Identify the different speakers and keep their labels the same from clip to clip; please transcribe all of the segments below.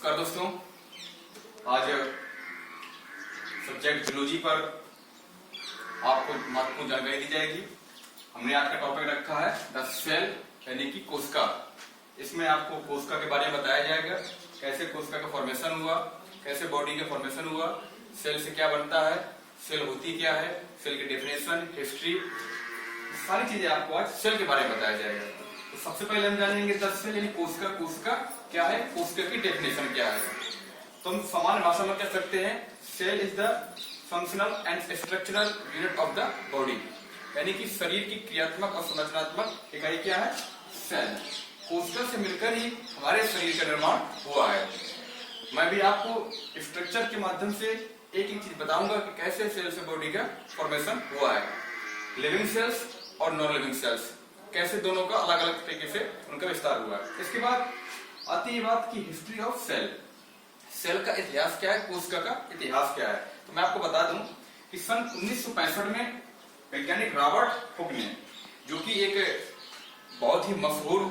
Speaker 1: नमस्कार दोस्तों, आज सब्जेक्ट जूलॉजी पर आपको महत्वपूर्ण जानकारी दी जाएगी। हमने आज का टॉपिक रखा है द सेल यानी कि कोशिका। इसमें आपको कोशिका के बारे में बताया जाएगा, कैसे कोशिका का फॉर्मेशन हुआ, कैसे बॉडी का फॉर्मेशन हुआ, सेल से क्या बनता है, सेल होती क्या है, सेल की डेफिनेशन, हिस्ट्री, सारी चीजें आपको आज सेल के बारे में बताया जाएगा। तो सबसे पहले हम जानेंगे द सेल यानी कोशिका। कोशिका क्या है, कोशिका की डेफिनेशन क्या है। तो हम सामान्य भाषा में कह सकते हैं cell is the functional and structural unit of the body, यानी कि शरीर की क्रियात्मक और संरचनात्मक इकाई क्या है, सेल। कोशिका से मिलकर ही हमारे शरीर का निर्माण हुआ है। मैं भी आपको स्ट्रक्चर के माध्यम से एक एक चीज बताऊंगा कि कैसे सेल से बॉडी का फॉर्मेशन हुआ है। लिविंग सेल्स और नॉन लिविंग सेल्स, कैसे दोनों का अलग अलग तरीके से उनका विस्तार हुआ है। इसके बाद आती है बात की हिस्ट्री ऑफ सेल। सेल का इतिहास क्या है, कोशिका का इतिहास क्या है। तो मैं आपको बता दूं कि सन 1965 में वैज्ञानिक रॉबर्ट हुक ने, जो कि एक बहुत ही मशहूर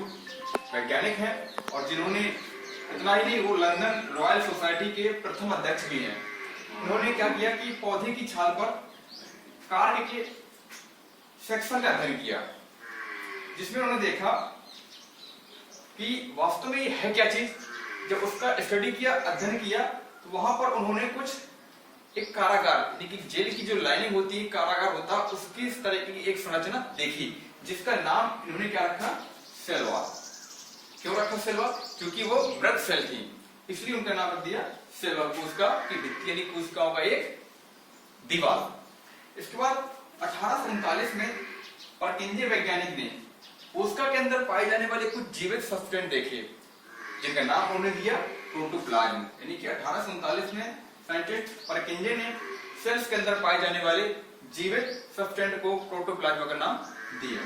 Speaker 1: वैज्ञानिक हैं और जिन्होंने इतना ही नहीं, वो लंदन रॉयल सोसाइटी के प्रथम अध्यक्ष भी हैं। उन्होंने क्या किया कि पौधे की छाल पर कार्य के सेक्शन का अध्ययन किया, जिसमें उन्होंने देखा कि वास्तव में ये है क्या चीज। जब उसका स्टडी किया, अध्ययन किया, तो वहां पर उन्होंने कुछ एक कारागार यानी कि जेल की जो लाइनिंग होती है, कारागार होता, उसकी इस तरह की एक संरचना देखी, जिसका नाम इन्होंने क्या रखा, सेल वॉल। क्यों रखा सेल वॉल? क्योंकि वो मृत सेल थी, इसलिए उनका नाम रख दिया सेल वॉल। कोशिका की भित्ति यानी कोशिकाओं का एक दीवार। इसके बाद 1839 में परकिंजे वैज्ञानिक ने कोशिका के अंदर पाए जाने वाले कुछ जीवित सब्सटेंस देखे, जिनका नाम उन्होंने दिया प्रोटोप्लाज्म। यानी कि 1839 में साइंटिस्ट परकिंजे ने सेल्स के अंदर पाए जाने वाले जीवित सब्सटेंस को प्रोटोप्लाज्म का नाम दिया।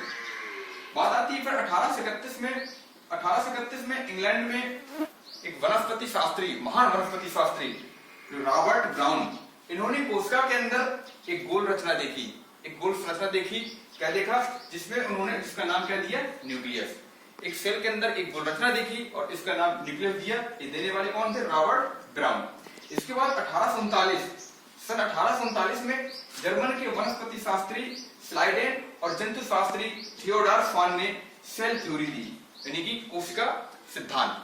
Speaker 1: बात आती है फिर 1831 में इंग्लैंड में एक वनस्पति शास्त्री, महान वनस्पति शास्त्री रॉबर्ट ब्राउन, इन्होंने कोशिका के अंदर एक गोल रचना देखी, एक गोल संरचना देखी। क्या देखा? जिसमें उन्होंने इसका नाम क्या दिया, न्यूक्लियस। एक सेल के अंदर एक गोल रचना देखी और इसका नाम न्यूक्लियस दिया। ये देने वाले कौन थे? Robert brown. इसके बाद सन 1839 में जर्मन के वनस्पति शास्त्री स्लाइडेन और जंतु शास्त्री थियोडोर स्वान ने सेल थ्योरी दी, यानी कि कोशिका सिद्धांत।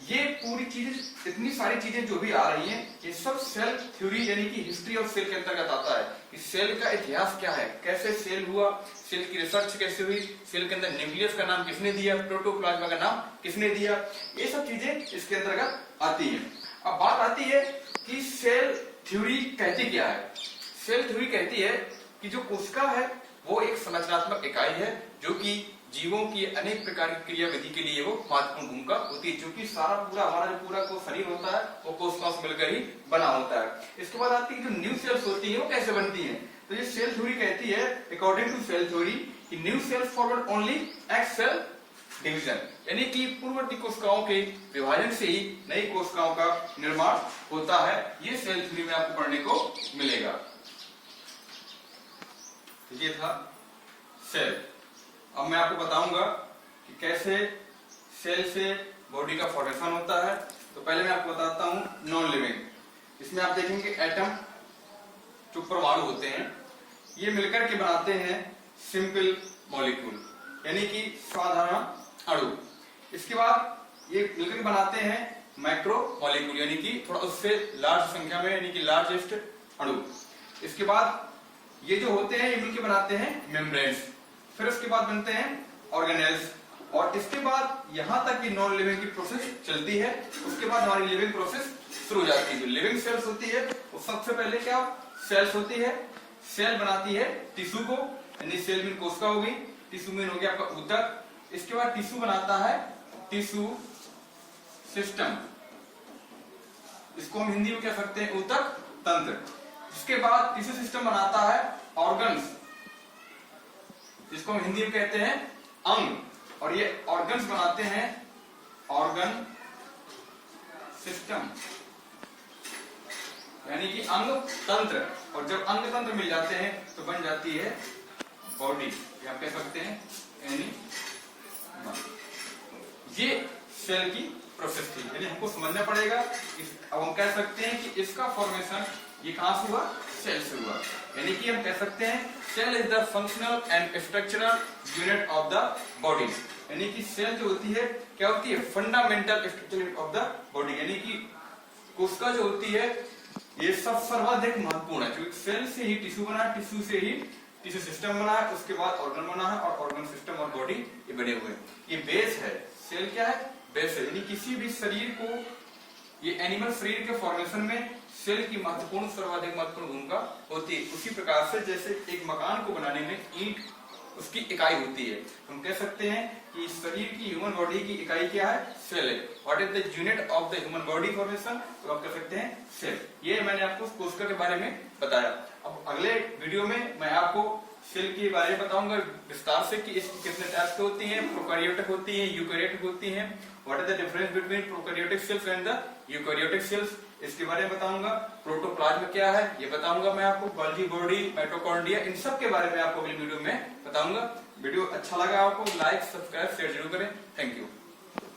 Speaker 1: ये पूरी चीज, इतनी सारी चीजें जो भी आ रही हैं, ये सब सेल थ्योरी यानी कि हिस्ट्री ऑफ सेल के अंतर्गत आता है। कि सेल का इतिहास क्या है, कैसे सेल हुआ, सेल की रिसर्च कैसे हुई, सेल के अंदर न्यूक्लियस का नाम किसने दिया, प्रोटोप्लाज्मा का नाम किसने दिया, ये सब चीजें इसके अंतर्गत आती है। अब बात आती है कि सेल थ्योरी कहती क्या है। सेल थ्योरी कहती है कि जो कोशिका है वो एक संरचनात्मक इकाई है, जो कि जीवों की अनेक प्रकार की क्रियाविधि के लिए वो महत्वपूर्ण भूमिका होती है, क्योंकि सारा पूरा हमारा जो पूरा को शरीर होता है वो कोशिकाओं से मिलकर ही बना होता है। इसके बाद आती है जो न्यू सेल्स होती है वो कैसे बनती है। तो ये सेल थ्योरी कहती है, अकॉर्डिंग टू सेल थ्योरी, कि new cells forward only ex cell division, यानी कि पूर्ववर्ती कोशिकाओं के विभाजन से ही नई कोशिकाओं का निर्माण होता है। ये सेल थ्योरी में आपको पढ़ने को मिलेगा। ये था सेल। अब मैं आपको बताऊंगा कि कैसे सेल से बॉडी का फॉर्मेशन होता है। तो पहले मैं आपको बताता हूं नॉन लिविंग। इसमें आप देखेंगे एटम, जो परमाणु होते हैं, ये मिलकर के बनाते हैं सिंपल मॉलिक्यूल, यानी कि साधारण अणु। इसके बाद ये मिलकर बनाते हैं मैक्रो मॉलिक्यूल, यानी कि थोड़ा उससे लार्ज संख्या में, यानी कि लार्जेस्ट अणु। इसके बाद ये जो होते हैं ये मिलकर बनाते हैं मेम्ब्रेन्स। फिर उसके बाद बनते हैं ऑर्गेनेल्स, और इसके बाद यहां तक ये नॉन लिविंग की प्रोसेस चलती है। उसके बाद हमारी लिविंग प्रोसेस शुरू हो जाती है। जो लिविंग सेल्स होती है वो सबसे पहले क्या सेल्स होती है, सेल बनाती है टिश्यू को, यानी सेल मीन कोशिका हो गई, टिश्यू मीन हो गया आपका ऊतक। इसके बाद टिश्यू बनाता है टिश्यू सिस्टम, इसको हम हिंदी में कह सकते हैं ऊतक तंत्र। इसके बाद टिश्यू सिस्टम बनाता है ऑर्गन्स, जिसको हम हिंदी में कहते हैं अंग, और ये ऑर्गन्स बनाते हैं ऑर्गन सिस्टम, यानी कि अंग तंत्र। और जब अंग तंत्र मिल जाते हैं तो बन जाती है बॉडी, या कह सकते हैं एनिमल। ये सेल की प्रोसेस थी, यानी हमको समझना पड़ेगा। अब हम कह सकते हैं कि इसका फॉर्मेशन ये कहां से हुआ, सेल से हुआ। यानी कि हम कह सकते हैं cell is the functional and structural unit of the body. यानी कि सेल जो होती है क्या होती है, fundamental structural unit of the body. यानी कि कोशिका जो होती है ये सब सर्वाधिक महत्वपूर्ण है, क्योंकि सेल से ही टिश्यू बना है, टिश्यू से ही टिश्यू सिस्टम बना है, उसके बाद ऑर्गन बना है और ऑर्गन सिस्टम और बॉडी ये बने हुए हैं। ये बेस है, सेल क्या है, बेस है। यानी किसी भी शरीर को, ये एनिमल शरीर के फॉर्मेशन में सेल की महत्वपूर्ण सर्वाधिक महत्वपूर्ण भूमिका होती है। उसी प्रकार से जैसे एक मकान को बनाने में ईंट उसकी इकाई होती है, हम कह सकते हैं कि शरीर की, ह्यूमन बॉडी की इकाई क्या है, सेल है। What is the unit of the human body formation, तो आप कह सकते हैं सेल। ये मैंने आपको कोशिका के बारे में बताया। अब अगले वीडियो में मैं आपको सेल के बारे में बताऊंगा विस्तार से कि इसकी कितने टाइप्स की होती हैं, प्रोकैरियोटिक होती हैं, यूकैरियोटिक होती हैं। What is the difference between prokaryotic cells and the eukaryotic cells, इसके बारे में बताऊंगा। प्रोटोप्लाज्म क्या है ये बताऊंगा मैं आपको, गोल्गी बॉडी, माइटोकॉन्ड्रिया, इन सब के बारे में आपको अगली वीडियो में बताऊंगा। वीडियो अच्छा लगा आपको, लाइक, सब्सक्राइब, शेयर जरूर करें। Thank you.